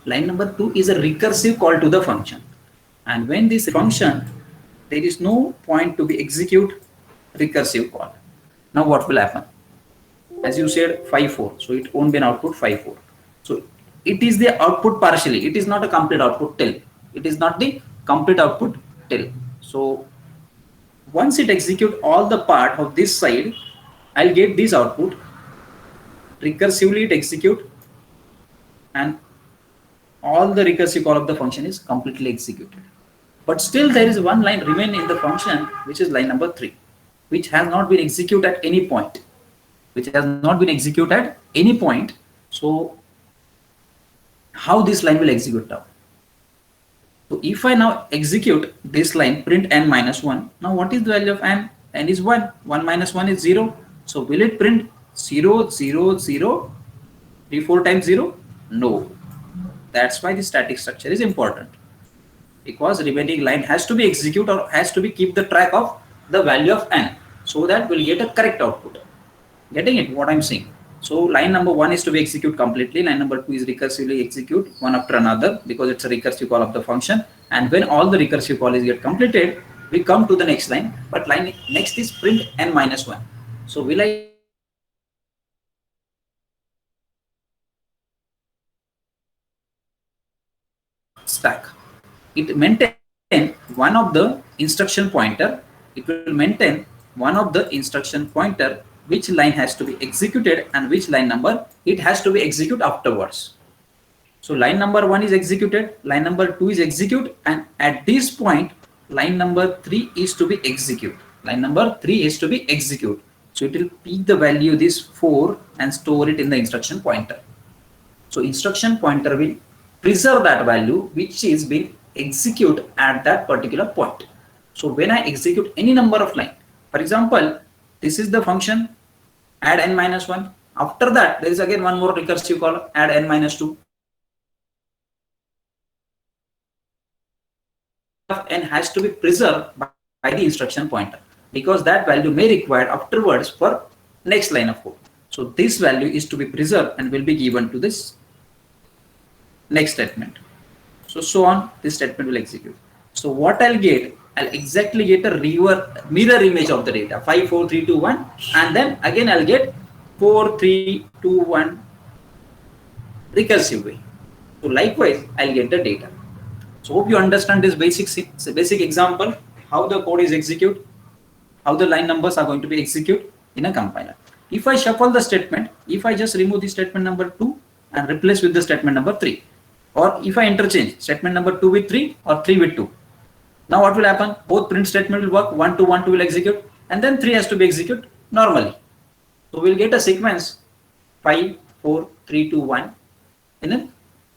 line number 2 is a recursive call to the function. And when this function, there is no point to be execute recursive call. Now what will happen? As you said 5 4, so it won't be an output 5 4. So it is the output partially, it is not a complete output till, it is not the complete output till. So once it execute all the part of this side, I'll get this output. Recursively it execute, and all the recursive call of the function is completely executed. But still there is one line remaining in the function, which is line number 3, which has not been executed at any point. So how this line will execute now? So if I now execute this line, print n minus 1, now what is the value of n? N is 1, 1 minus 1 is 0. So will it print 0, 0, 0, 3, 4 times 0? No. That's why the static structure is important, because remaining line has to be executed or has to be keep the track of the value of n, so that we'll get a correct output. Getting it what I'm saying? So line number 1 is to be executed completely, line number 2 is recursively execute one after another, because it's a recursive call of the function. And when all the recursive calls get completed, we come to the next line, but line next is print n minus 1. So will I stack? It maintain one of the instruction pointer. It will maintain one of the instruction pointer which line has to be executed and which line number it has to be executed afterwards. So line number 1 is executed, line number 2 is executed, and at this point line number 3 is to be executed. Line number 3 is to be executed. So it will pick the value this 4 and store it in the instruction pointer. So instruction pointer will preserve that value which is being executed at that particular point. So when I execute any number of line, for example, this is the function add n minus 1. After that, there is again one more recursive call, add n minus 2. N has to be preserved by the instruction pointer, because that value may require afterwards for next line of code. So this value is to be preserved and will be given to this next statement. So on, this statement will execute. So what I'll get, I'll exactly get a mirror image of the data, 5 4 3 2 1, and then again I'll get 4 3 2 1 recursive way. So likewise I'll get the data. So hope you understand this basic example, how the code is executed, how the line numbers are going to be executed in a compiler. If I shuffle the statement, if I just remove the statement number 2 and replace with the statement number 3, or if I interchange statement number 2 with 3 or 3 with 2, now what will happen? Both print statement will work, 1 2 1 2 will execute, and then 3 has to be executed normally. So we'll get a sequence 5 4 3 2 1 in a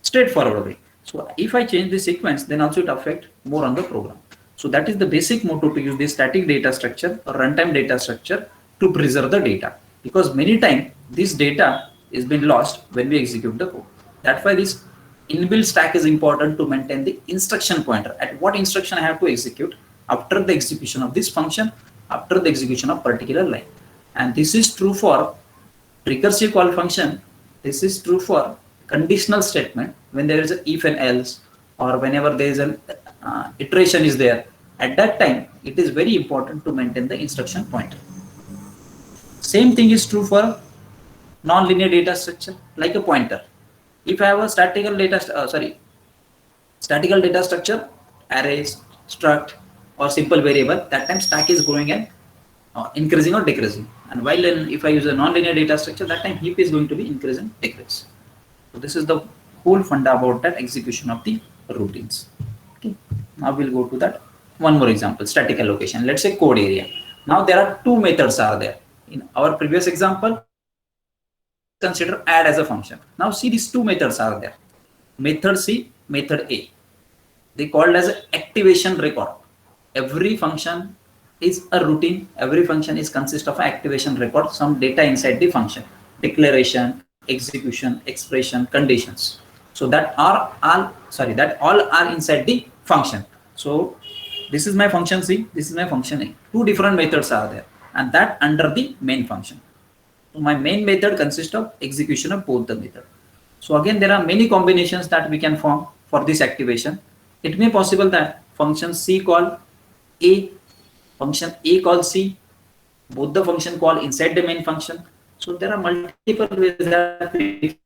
straightforward way. So if I change the sequence, then also it affect more on the program. So that is the basic motto, to use this static data structure or runtime data structure to preserve the data, because many times this data is been lost when we execute the code. That's why this inbuilt stack is important to maintain the instruction pointer, at what instruction I have to execute after the execution of this function, after the execution of particular line. And this is true for recursive call function. This is true for conditional statement, when there is an if and else, or whenever there is an iteration is there. At that time, it is very important to maintain the instruction pointer. Same thing is true for non-linear data structure, like a pointer. If I have a statical data structure, arrays, struct, or simple variable, that time stack is going and increasing or decreasing. And while if I use a non-linear data structure, that time heap is going to be increase and decrease. So this is the whole funda about that execution of the routines. Okay. Now we'll go to that one more example, static allocation. Let's say code area. Now there are two methods are there. In our previous example, consider add as a function. Now see, these two methods are there. Method C, method A. They called as activation record. Every function is a routine. Every function is consist of an activation record, some data inside the function, declaration, execution, expression, conditions. So that all are inside the function. So this is my function C, this is my function A. Two different methods are there, and that under the main function. So my main method consists of execution of both the method. So again, there are many combinations that we can form for this activation. It may possible that function C call A, function A call C, both the function call inside the main function. So there are multiple ways that we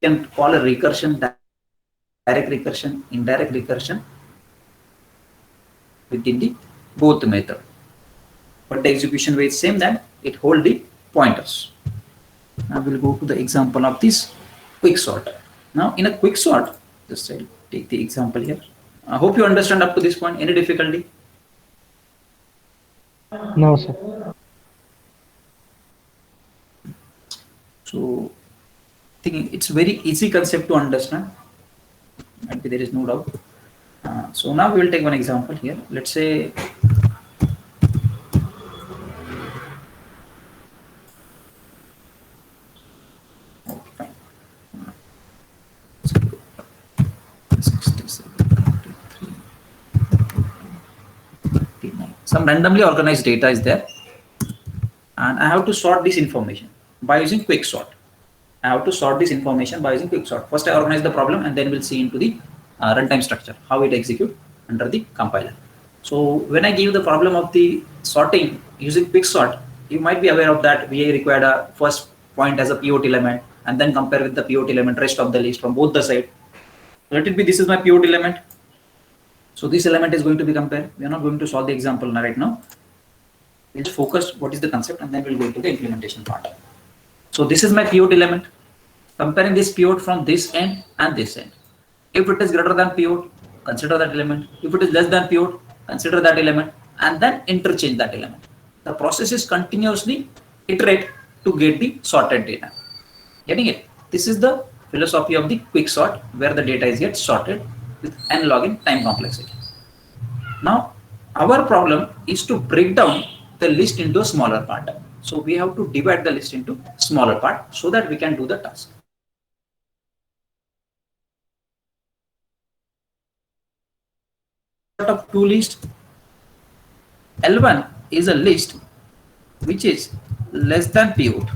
can call a recursion, direct recursion, indirect recursion within the both method. But the execution way is same, that it hold the pointers. Now we'll go to the example of this quick sort. Now in a quick sort, just I'll take the example here. I hope you understand up to this point. Any difficulty? No, sir. So I think it's very easy concept to understand. Might be there is no doubt. So now we will take one example here. Let's say some randomly organized data is there, and I have to sort this information by using quick sort. I have to sort this information by using quick sort. First I organize the problem, and then we'll see into the runtime structure, how it execute under the compiler. So when I give the problem of the sorting using quick sort, you might be aware of that we required a first point as a pivot element, and then compare with the pivot element rest of the list from both the side. Let it be this is my pivot element. So this element is going to be compared. We are not going to solve the example right now. We'll just focus what is the concept, and then we'll go to the implementation part. So this is my pivot element. Comparing this pivot from this end and this end. If it is greater than pivot, consider that element. If it is less than pivot, consider that element, and then interchange that element. The process is continuously iterate to get the sorted data. Getting it? This is the philosophy of the quick sort, where the data is yet sorted with n log n time complexity. Now, our problem is to break down the list into a smaller part. So we have to divide the list into smaller part so that we can do the task. Of two lists, L1 is a list which is less than pivot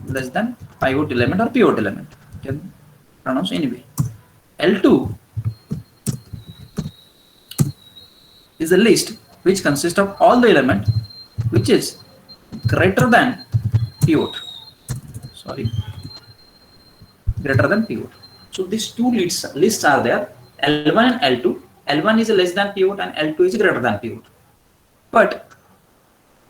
element or pivot element. You can pronounce anyway. L2 is a list which consists of all the element which is greater than pivot. Greater than pivot. So these two lists are there, L1 and L2. L1 is less than pivot and L2 is greater than pivot. But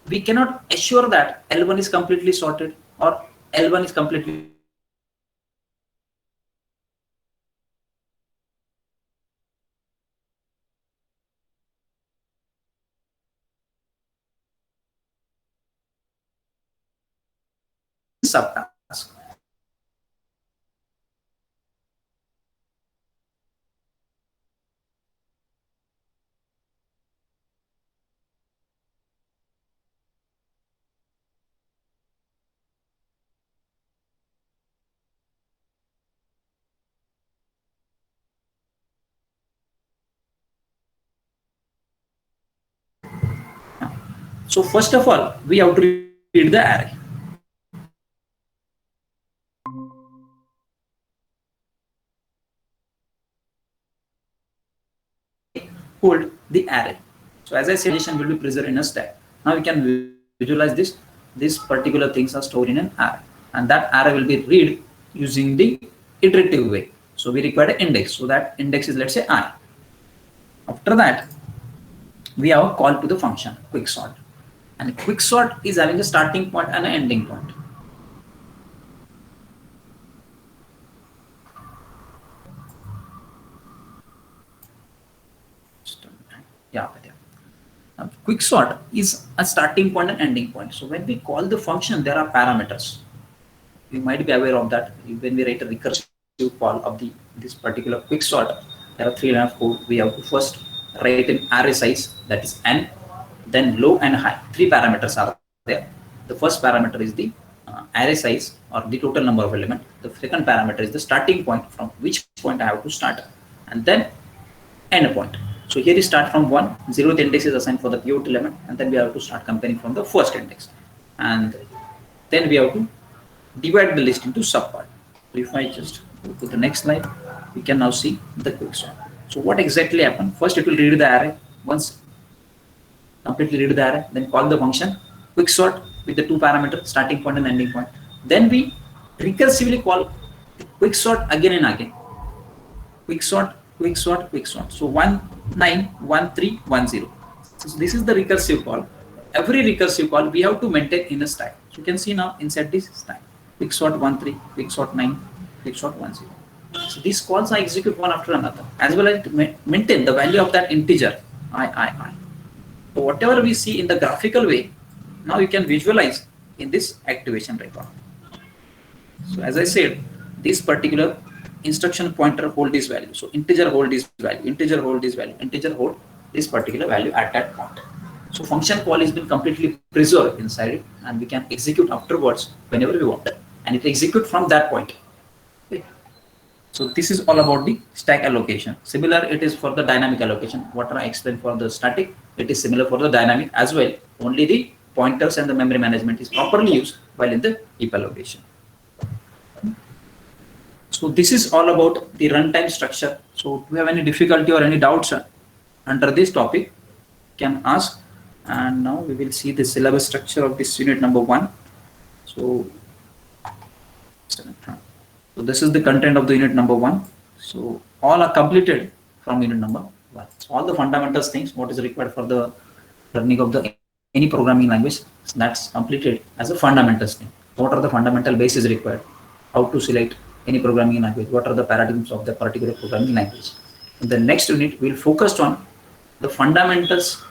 we cannot assure that L1 is completely sorted or L1 is completely subtask. So first of all, we have to read the array. Hold the array. So as I said, will be preserved in a stack. Now we can visualize this. These particular things are stored in an array, and that array will be read using the iterative way. So we require an index. So that index is, let's say, I. After that, we have a call to the function quicksort, and quicksort is having a starting point and an ending point. Yeah. Now, quicksort is a starting point and ending point. So when we call the function, there are parameters. You might be aware of that. When we write a recursive call of this particular quicksort, there are 3 line of code. We have to first write an array size, that is n, then low and high. 3 parameters are there. The first parameter is the array size or the total number of elements. The second parameter is the starting point, from which point I have to start, and then end point. So here we start from 1, 0th index is assigned for the pivot element, and then we have to start comparing from the 1st index, and then we have to divide the list into subpart. if I just go to the next slide, we can now see the quicksort. So what exactly happened? First, it will read the array. Once completely read the array, then call the function quicksort with the two parameters, starting point and ending point. Then we recursively call quicksort again and again. Quicksort, quicksort, quicksort. So 1 9 1 3 1 0. So this is the recursive call. Every recursive call we have to maintain in a stack. So you can see now inside this stack, quicksort 1 3, quicksort 9, quicksort 1 0. So these calls I execute one after another, as well as maintain the value of that integer I. So whatever we see in the graphical way, now you can visualize in this activation record. So as I said, this particular instruction pointer hold this value. So integer hold this value, integer hold this value, integer hold this particular value at that point. So function call has been completely preserved inside it, and we can execute afterwards whenever we want it, and it execute from that point. Okay. So this is all about the stack allocation. Similar it is for the dynamic allocation. What I explained for the static, it is similar for the dynamic as well. Only the pointers and the memory management is properly used while in the heap allocation. So this is all about the runtime structure. So do you have any difficulty or any doubts under this topic, can ask. And now we will see the syllabus structure of this unit number 1. So this is the content of the unit number 1. So all are completed from unit number 1. So all the fundamentals things, what is required for the learning of the any programming language, that's completed as a fundamentals thing. What are the fundamental bases required? How to select any programming language? What are the paradigms of the particular programming language? In the next unit, we'll focus on the fundamentals,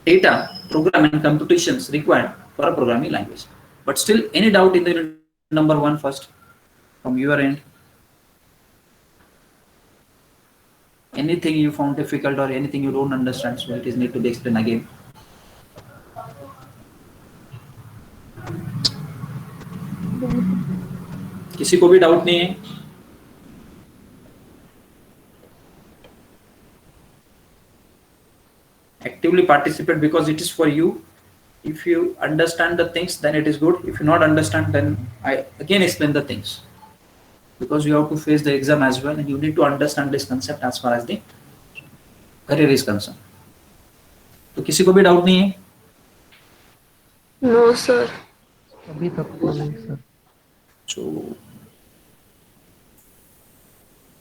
data, program and computations required for a programming language. But still, any doubt in the unit number 1 first from your end? Anything you found difficult or anything you don't understand, so it is need to be explained again. किसी को भी doubt नहीं है? Actively participate because it is for you. If you understand the things, then it is good. If you not understand, then I again explain the things, because you have to face the exam as well, and you need to understand this concept as far as the career is concerned. तो किसी को भी doubt नहीं है? No sir, अभी तक तो नहीं सर. So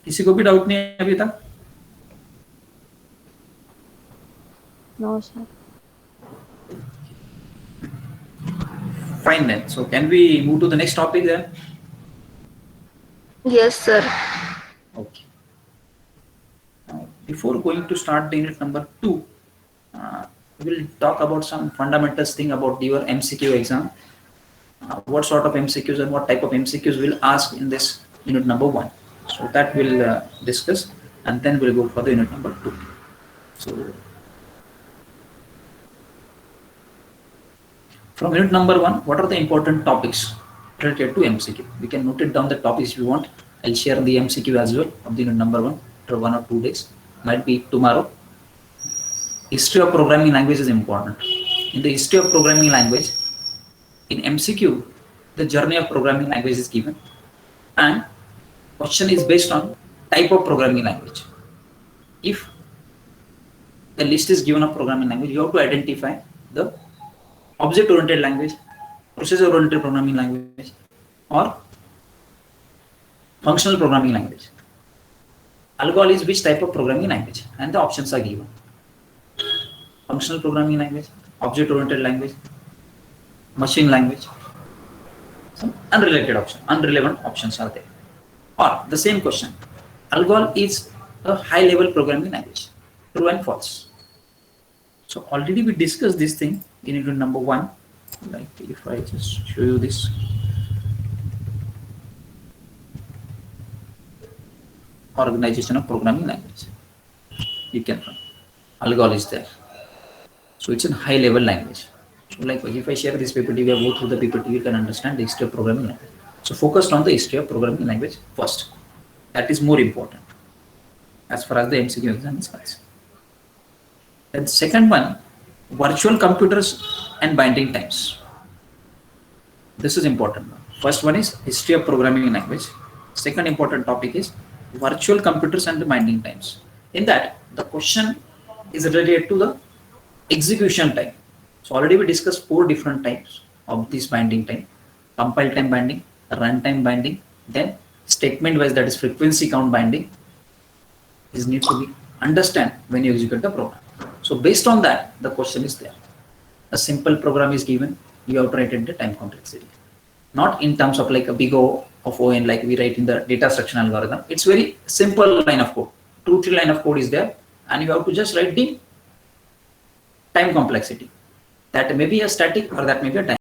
किसी को भी डाउट नहीं है अभी तक? No sir. Fine then. So can we move to the next topic then? Yes sir. Okay. Now, before going to start the unit number 2, we will talk about some fundamentals thing about your MCQ exam. What sort of MCQs and what type of MCQs we'll ask in this unit number 1. So that we'll discuss, and then we'll go for the unit number 2. So from unit number 1, what are the important topics related to MCQ? We can note it down the topics if you want. I'll share the MCQ as well of the unit number 1 after 1 or 2 days. Might be tomorrow. History of programming language is important. In the history of programming language, in MCQ, the journey of programming language is given, and question is based on type of programming language. If the list is given of programming language, you have to identify the object-oriented language, procedure-oriented programming language, or functional programming language. Algol is which type of programming language, and the options are given. Functional programming language, object-oriented language, machine language. Some unrelated options, unrelevant options are there. Or the same question, Algol is a high-level programming language. True and false. So already we discussed this thing in unit number 1. Like if I just show you this. Organization of programming language. You can find Algol is there. So it's a high level language. So like if I share this PPT, we go through the PPT, you can understand the history of programming language. So focused on the history of programming language first. That is more important as far as the MCQ exam is concerned. And second one, virtual computers and binding times. This is important. First one is history of programming language. Second important topic is virtual computers and the binding times. In that, the question is related to the execution time. So already we discussed 4 different types of this binding time: compile time binding, runtime binding, then statement wise, that is frequency count binding, is need to be understand when you execute the program. So based on that, the question is there. A simple program is given, you have to write in the time complexity. Not in terms of like a big O of ON like we write in the data structure algorithm. It's very simple line of code. 2-3 line of code is there, and you have to just write the time complexity. That may be a static or that may be a dynamic.